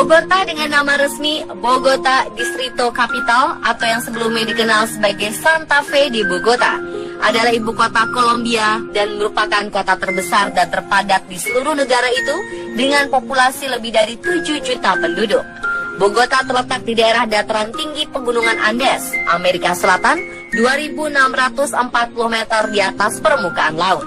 Bogota dengan nama resmi Bogota Distrito Capital atau yang sebelumnya dikenal sebagai Santa Fe de Bogota adalah ibu kota Kolombia dan merupakan kota terbesar dan terpadat di seluruh negara itu dengan populasi lebih dari 7 juta penduduk. Bogota terletak di daerah dataran tinggi Pegunungan Andes, Amerika Selatan, 2.640 meter di atas permukaan laut.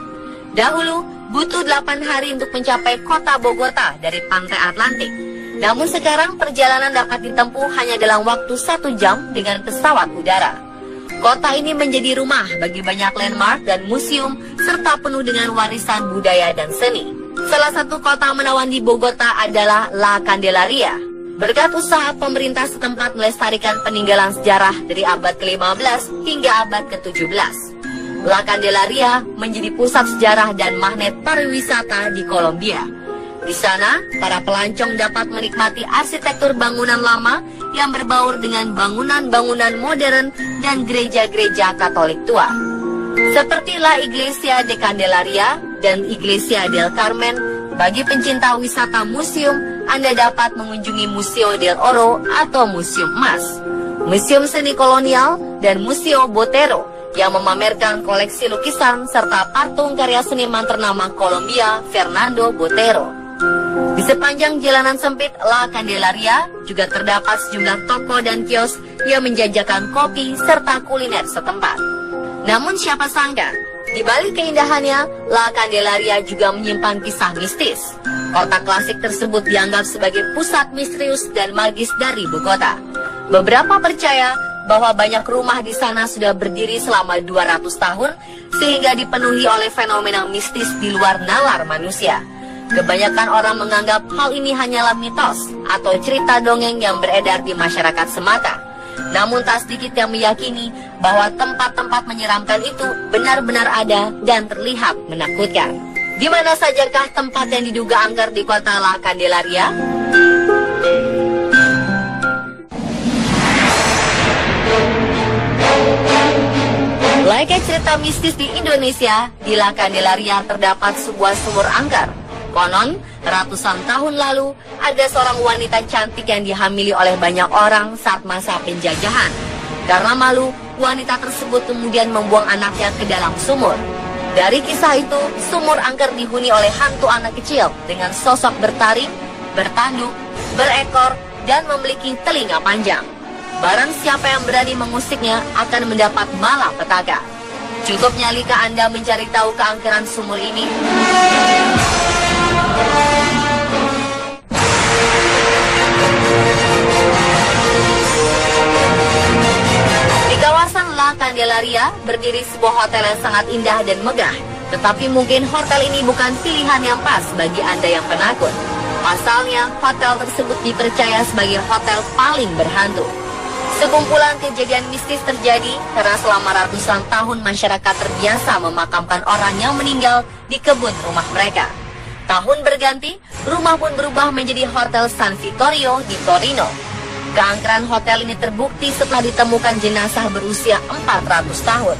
Dahulu, butuh 8 hari untuk mencapai kota Bogota dari pantai Atlantik. Namun sekarang perjalanan dapat ditempuh hanya dalam waktu 1 jam dengan pesawat udara. Kota ini menjadi rumah bagi banyak landmark dan museum serta penuh dengan warisan budaya dan seni. Salah satu kota menawan di Bogota adalah La Candelaria. Berkat usaha pemerintah setempat melestarikan peninggalan sejarah dari abad ke-15 hingga abad ke-17. La Candelaria menjadi pusat sejarah dan magnet pariwisata di Kolombia. Di sana, para pelancong dapat menikmati arsitektur bangunan lama yang berbaur dengan bangunan-bangunan modern dan gereja-gereja Katolik tua. Seperti La Iglesia de Candelaria dan Iglesia del Carmen, bagi pencinta wisata museum, Anda dapat mengunjungi Museo del Oro atau Museum Emas, Museum Seni Kolonial, dan Museo Botero yang memamerkan koleksi lukisan serta patung karya seniman ternama Kolombia, Fernando Botero. Di sepanjang jalanan sempit La Candelaria juga terdapat sejumlah toko dan kios yang menjajakan kopi serta kuliner setempat. Namun siapa sangka, di balik keindahannya, La Candelaria juga menyimpan kisah mistis. Kota klasik tersebut dianggap sebagai pusat misterius dan magis dari Bogota. Beberapa percaya bahwa banyak rumah di sana sudah berdiri selama 200 tahun sehingga dipenuhi oleh fenomena mistis di luar nalar manusia. Kebanyakan orang menganggap hal ini hanyalah mitos atau cerita dongeng yang beredar di masyarakat semata. Namun tak sedikit yang meyakini bahwa tempat-tempat menyeramkan itu benar-benar ada dan terlihat menakutkan. Di mana sajakah tempat yang diduga angker di kota La Candelaria? Layaknya cerita mistis di Indonesia, di La Candelaria terdapat sebuah sumur angker. Konon, ratusan tahun lalu, ada seorang wanita cantik yang dihamili oleh banyak orang saat masa penjajahan. Karena malu, wanita tersebut kemudian membuang anaknya ke dalam sumur. Dari kisah itu, sumur angker dihuni oleh hantu anak kecil dengan sosok bertaring, bertanduk, berekor, dan memiliki telinga panjang. Barang siapa yang berani mengusiknya akan mendapat malapetaka. Cukup nyalika Anda mencari tahu keangkeran sumur ini. Di kawasan La Candelaria berdiri sebuah hotel yang sangat indah dan megah. Tetapi mungkin hotel ini bukan pilihan yang pas bagi Anda yang penakut. Pasalnya, hotel tersebut dipercaya sebagai hotel paling berhantu. Sekumpulan kejadian mistis terjadi karena selama ratusan tahun masyarakat terbiasa memakamkan orang yang meninggal di kebun rumah mereka. Tahun berganti, rumah pun berubah menjadi Hotel San Vittorio di Torino. Keangkeran hotel ini terbukti setelah ditemukan jenazah berusia 400 tahun.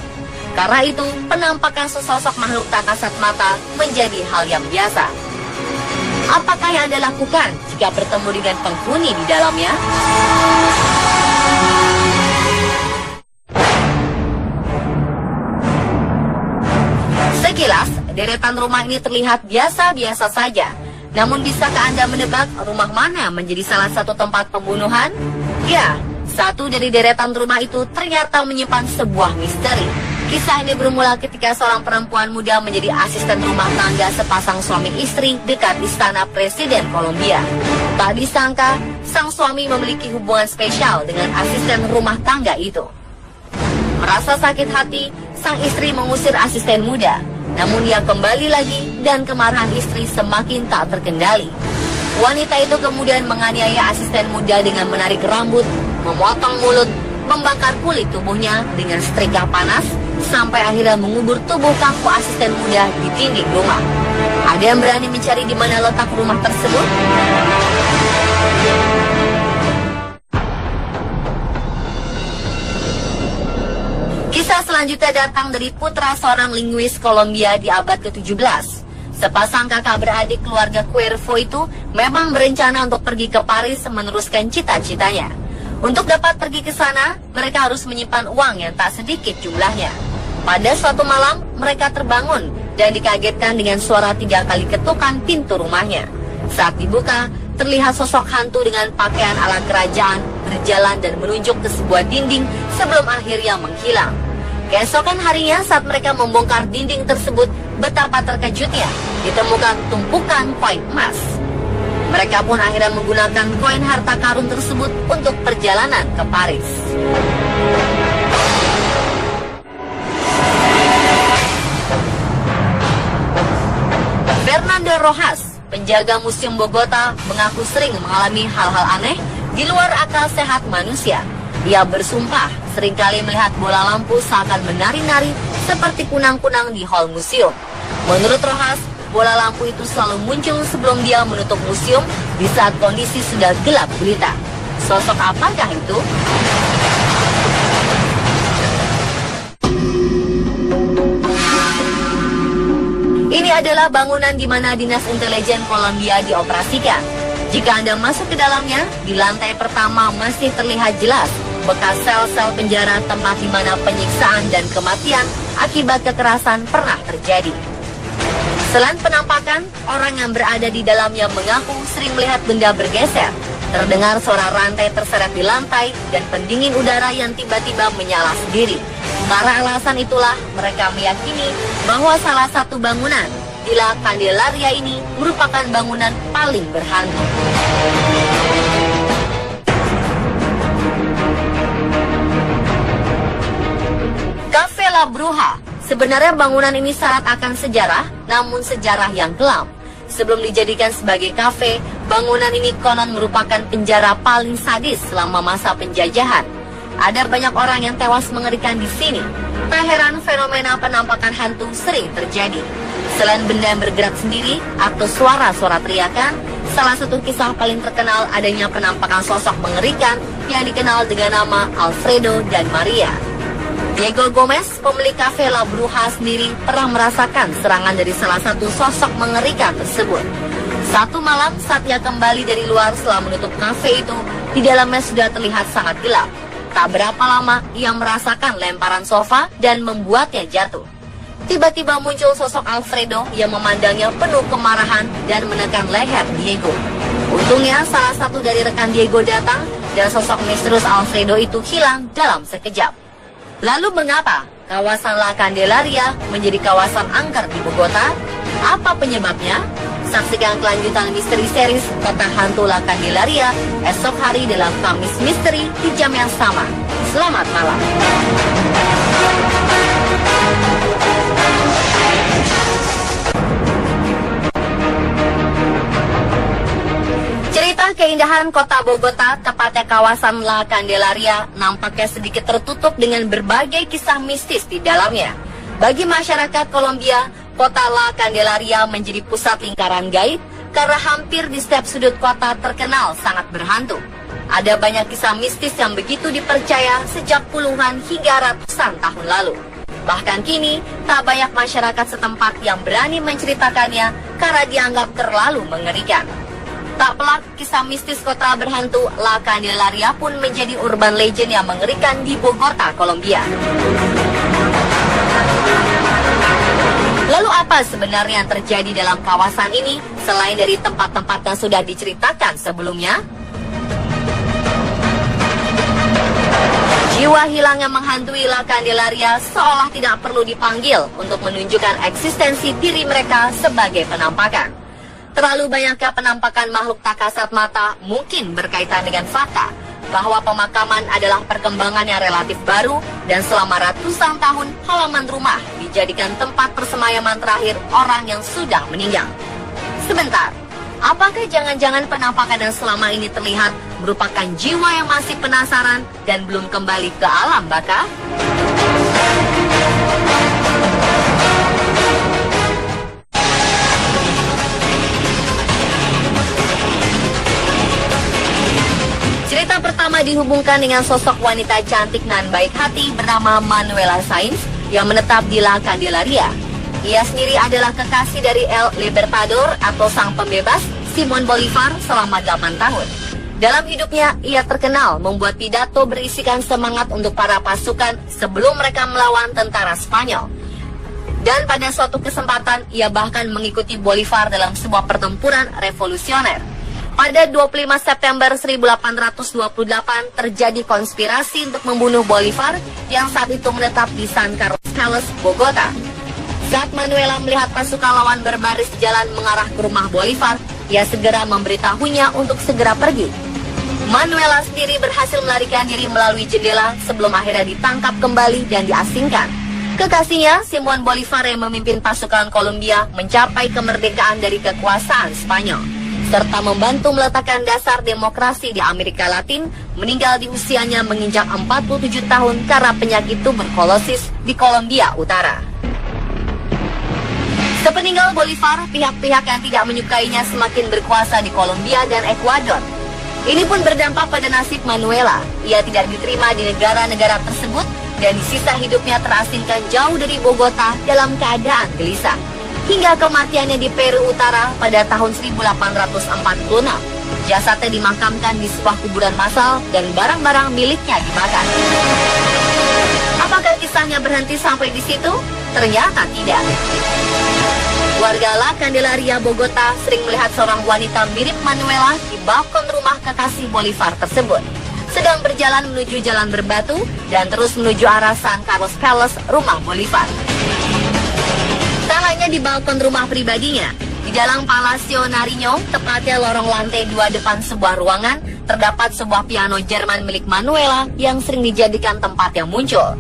Karena itu, penampakan sesosok makhluk tak kasat mata menjadi hal yang biasa. Apakah yang Anda lakukan jika bertemu dengan penghuni di dalamnya? Sekilas, deretan rumah ini terlihat biasa-biasa saja. Namun bisakah Anda menebak rumah mana menjadi salah satu tempat pembunuhan? Ya, satu dari deretan rumah itu ternyata menyimpan sebuah misteri. Kisah ini bermula ketika seorang perempuan muda menjadi asisten rumah tangga sepasang suami istri dekat istana Presiden Kolombia. Tak disangka, sang suami memiliki hubungan spesial dengan asisten rumah tangga itu. Merasa sakit hati, sang istri mengusir asisten muda. Namun ia kembali lagi dan kemarahan istri semakin tak terkendali. Wanita itu kemudian menganiaya asisten muda dengan menarik rambut, memotong mulut, membakar kulit tubuhnya dengan setrika panas, sampai akhirnya mengubur tubuh kaku asisten muda di dinding rumah. Ada yang berani mencari di mana letak rumah tersebut? Kisah selanjutnya datang dari putra seorang linguis Kolombia di abad ke-17. Sepasang kakak beradik keluarga Cuervo itu memang berencana untuk pergi ke Paris meneruskan cita-citanya. Untuk dapat pergi ke sana, mereka harus menyimpan uang yang tak sedikit jumlahnya. Pada suatu malam, mereka terbangun dan dikagetkan dengan suara 3 kali ketukan pintu rumahnya. Saat dibuka, terlihat sosok hantu dengan pakaian ala kerajaan berjalan dan menunjuk ke sebuah dinding sebelum akhirnya menghilang. Keesokan harinya saat mereka membongkar dinding tersebut, betapa terkejutnya ditemukan tumpukan koin emas. Mereka pun akhirnya menggunakan koin harta karun tersebut untuk perjalanan ke Paris. Fernando Rojas, penjaga Museum Bogota, mengaku sering mengalami hal-hal aneh di luar akal sehat manusia. Dia bersumpah seringkali melihat bola lampu seakan menari-nari seperti kunang-kunang di hall museum. Menurut Rojas, bola lampu itu selalu muncul sebelum dia menutup museum di saat kondisi sudah gelap gulita. Sosok apakah itu? Ini adalah bangunan di mana Dinas Intelijen Kolombia dioperasikan. Jika Anda masuk ke dalamnya, di lantai pertama masih terlihat jelas bekas sel-sel penjara tempat di mana penyiksaan dan kematian akibat kekerasan pernah terjadi. Selain penampakan, orang yang berada di dalamnya mengaku sering melihat benda bergeser. Terdengar suara rantai terseret di lantai dan pendingin udara yang tiba-tiba menyala sendiri. Karena alasan itulah mereka meyakini bahwa salah satu bangunan di La Candelaria ini merupakan bangunan paling berhantu. Cafe La Bruja. Sebenarnya bangunan ini syarat akan sejarah, namun sejarah yang kelam. Sebelum dijadikan sebagai kafe, bangunan ini konon merupakan penjara paling sadis selama masa penjajahan. Ada banyak orang yang tewas mengerikan di sini. Tak heran fenomena penampakan hantu sering terjadi. Selain benda yang bergerak sendiri atau suara-suara teriakan, salah satu kisah paling terkenal adanya penampakan sosok mengerikan yang dikenal dengan nama Alfredo dan Maria. Diego Gomez, pemilik kafe La Bruja sendiri pernah merasakan serangan dari salah satu sosok mengerikan tersebut. Satu malam saat ia kembali dari luar setelah menutup kafe itu, di dalamnya sudah terlihat sangat gelap. Tak berapa lama ia merasakan lemparan sofa dan membuatnya jatuh. Tiba-tiba muncul sosok Alfredo yang memandangnya penuh kemarahan dan menekan leher Diego. Untungnya salah satu dari rekan Diego datang dan sosok misterius Alfredo itu hilang dalam sekejap. Lalu mengapa kawasan La Candelaria menjadi kawasan angker di Bogota? Apa penyebabnya? Saksikan kelanjutan misteri series Kota Hantu La Candelaria esok hari dalam Kamis Misteri di jam yang sama. Selamat malam. Cerita keindahan kota Bogota, tepatnya kawasan La Candelaria, nampaknya sedikit tertutup dengan berbagai kisah mistis di dalamnya. Bagi masyarakat Kolombia, kota La Candelaria menjadi pusat lingkaran gaib karena hampir di setiap sudut kota terkenal sangat berhantu. Ada banyak kisah mistis yang begitu dipercaya sejak puluhan hingga ratusan tahun lalu. Bahkan kini, tak banyak masyarakat setempat yang berani menceritakannya karena dianggap terlalu mengerikan. Tak pelak, kisah mistis kota berhantu La Candelaria pun menjadi urban legend yang mengerikan di Bogota, Kolombia. Lalu apa sebenarnya yang terjadi dalam kawasan ini selain dari tempat-tempat yang sudah diceritakan sebelumnya? Jiwa hilang yang menghantui La Candelaria seolah tidak perlu dipanggil untuk menunjukkan eksistensi diri mereka sebagai penampakan. Terlalu banyaknya penampakan makhluk tak kasat mata mungkin berkaitan dengan fakta bahwa pemakaman adalah perkembangan yang relatif baru dan selama ratusan tahun halaman rumah dijadikan tempat persemayaman terakhir orang yang sudah meninggal. Sebentar, apakah jangan-jangan penampakan yang selama ini terlihat merupakan jiwa yang masih penasaran dan belum kembali ke alam baka? Cerita pertama dihubungkan dengan sosok wanita cantik nan baik hati bernama Manuela Sainz yang menetap di La Candelaria. Ia sendiri adalah kekasih dari El Libertador atau sang pembebas Simon Bolivar selama 8 tahun. Dalam hidupnya, ia terkenal membuat pidato berisikan semangat untuk para pasukan sebelum mereka melawan tentara Spanyol. Dan pada suatu kesempatan, ia bahkan mengikuti Bolivar dalam sebuah pertempuran revolusioner. Pada 25 September 1828 terjadi konspirasi untuk membunuh Bolivar yang saat itu menetap di San Carlos Palace, Bogota. Saat Manuela melihat pasukan lawan berbaris jalan mengarah ke rumah Bolivar, ia segera memberitahunya untuk segera pergi. Manuela sendiri berhasil melarikan diri melalui jendela sebelum akhirnya ditangkap kembali dan diasingkan. Kekasihnya, Simon Bolivar yang memimpin pasukan Kolombia mencapai kemerdekaan dari kekuasaan Spanyol, serta membantu meletakkan dasar demokrasi di Amerika Latin, meninggal di usianya menginjak 47 tahun karena penyakit tuberkulosis di Kolombia Utara. Sepeninggal Bolivar, pihak-pihak yang tidak menyukainya semakin berkuasa di Kolombia dan Ekuador. Ini pun berdampak pada nasib Manuela. Ia tidak diterima di negara-negara tersebut dan di sisa hidupnya terasingkan jauh dari Bogota dalam keadaan gelisah. Hingga kematiannya di Peru Utara pada tahun 1846. Jasadnya dimakamkan di sebuah kuburan massal dan barang-barang miliknya dibakar. Apakah kisahnya berhenti sampai di situ? Ternyata tidak. Warga La Candelaria, Bogota sering melihat seorang wanita mirip Manuela di balkon rumah kekasih Bolivar tersebut, sedang berjalan menuju jalan berbatu dan terus menuju arah San Carlos Palace, rumah Bolivar. Tak hanya di balkon rumah pribadinya, di dalam Palacio Nariño, tepatnya lorong lantai 2 depan sebuah ruangan, terdapat sebuah piano Jerman milik Manuela yang sering dijadikan tempat yang muncul.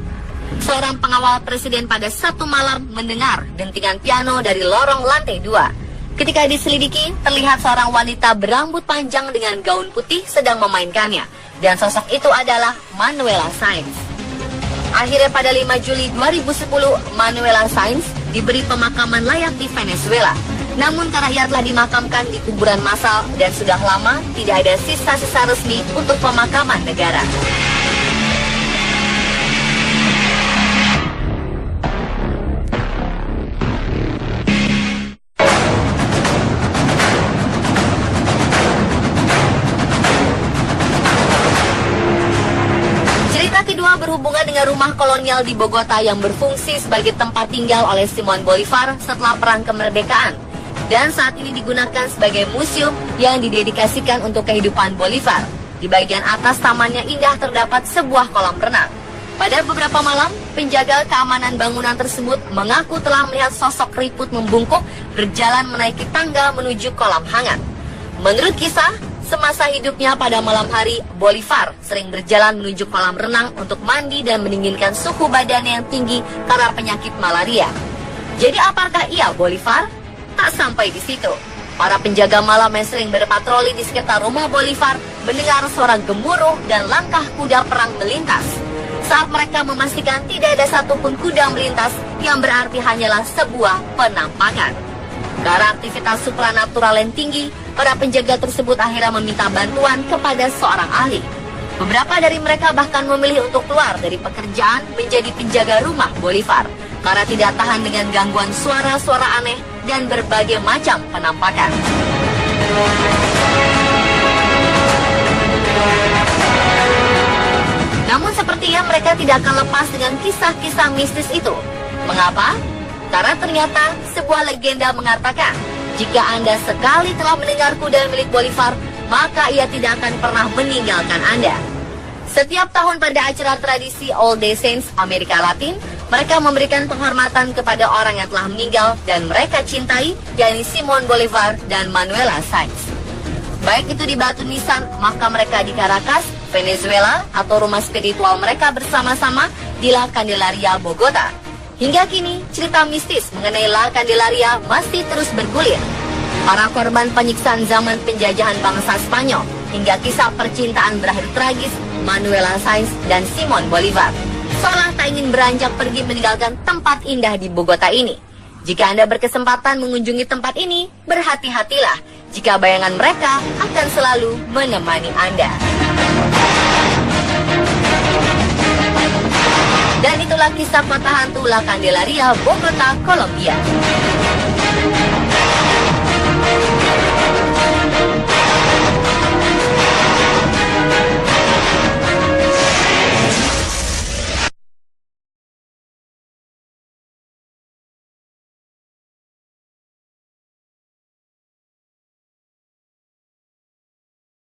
Seorang pengawal presiden pada satu malam mendengar dentingan piano dari lorong lantai 2. Ketika diselidiki, terlihat seorang wanita berambut panjang dengan gaun putih sedang memainkannya, dan sosok itu adalah Manuela Sáenz. Akhirnya pada 5 Juli 2010, Manuela Sáenz diberi pemakaman layak di Venezuela. Namun karena ia telah dimakamkan di kuburan massal dan sudah lama tidak ada sisa-sisa resmi untuk pemakaman negara. Berhubungan dengan rumah kolonial di Bogota yang berfungsi sebagai tempat tinggal oleh Simon Bolivar setelah Perang Kemerdekaan, dan saat ini digunakan sebagai museum yang didedikasikan untuk kehidupan Bolivar. Di bagian atas tamannya indah terdapat sebuah kolam renang. Pada beberapa malam, penjaga keamanan bangunan tersebut mengaku telah melihat sosok keriput membungkuk berjalan menaiki tangga menuju kolam hangat. Menurut kisah, semasa hidupnya pada malam hari, Bolivar sering berjalan menuju kolam renang untuk mandi dan mendinginkan suhu badannya yang tinggi karena penyakit malaria. Jadi apakah ia Bolivar? Tak sampai di situ. Para penjaga malam yang sering berpatroli di sekitar rumah Bolivar mendengar suara gemuruh dan langkah kuda perang melintas. Saat mereka memastikan tidak ada satupun kuda melintas, yang berarti hanyalah sebuah penampakan. Karena aktivitas supranatural yang tinggi, para penjaga tersebut akhirnya meminta bantuan kepada seorang ahli. Beberapa dari mereka bahkan memilih untuk keluar dari pekerjaan menjadi penjaga rumah Bolivar karena tidak tahan dengan gangguan suara-suara aneh dan berbagai macam penampakan. Namun sepertinya mereka tidak akan lepas dengan kisah-kisah mistis itu. Mengapa? Karena ternyata sebuah legenda mengatakan, jika Anda sekali telah mendengar kuda milik Bolivar, maka ia tidak akan pernah meninggalkan Anda. Setiap tahun pada acara tradisi All Day Saints Amerika Latin, mereka memberikan penghormatan kepada orang yang telah meninggal dan mereka cintai, yakni Simon Bolivar dan Manuela Sáenz. Baik itu di Batu Nisan, maka mereka di Caracas, Venezuela, atau rumah spiritual mereka bersama-sama di La Candelaria, Bogota. Hingga kini, cerita mistis mengenai La Candelaria masih terus bergulir. Para korban penyiksaan zaman penjajahan bangsa Spanyol, hingga kisah percintaan berakhir tragis Manuela Sáenz dan Simon Bolivar, seolah tak ingin beranjak pergi meninggalkan tempat indah di Bogota ini. Jika Anda berkesempatan mengunjungi tempat ini, berhati-hatilah jika bayangan mereka akan selalu menemani Anda. Dan itulah itulah kisah kota hantu La Candelaria, Bogota, Kolombia.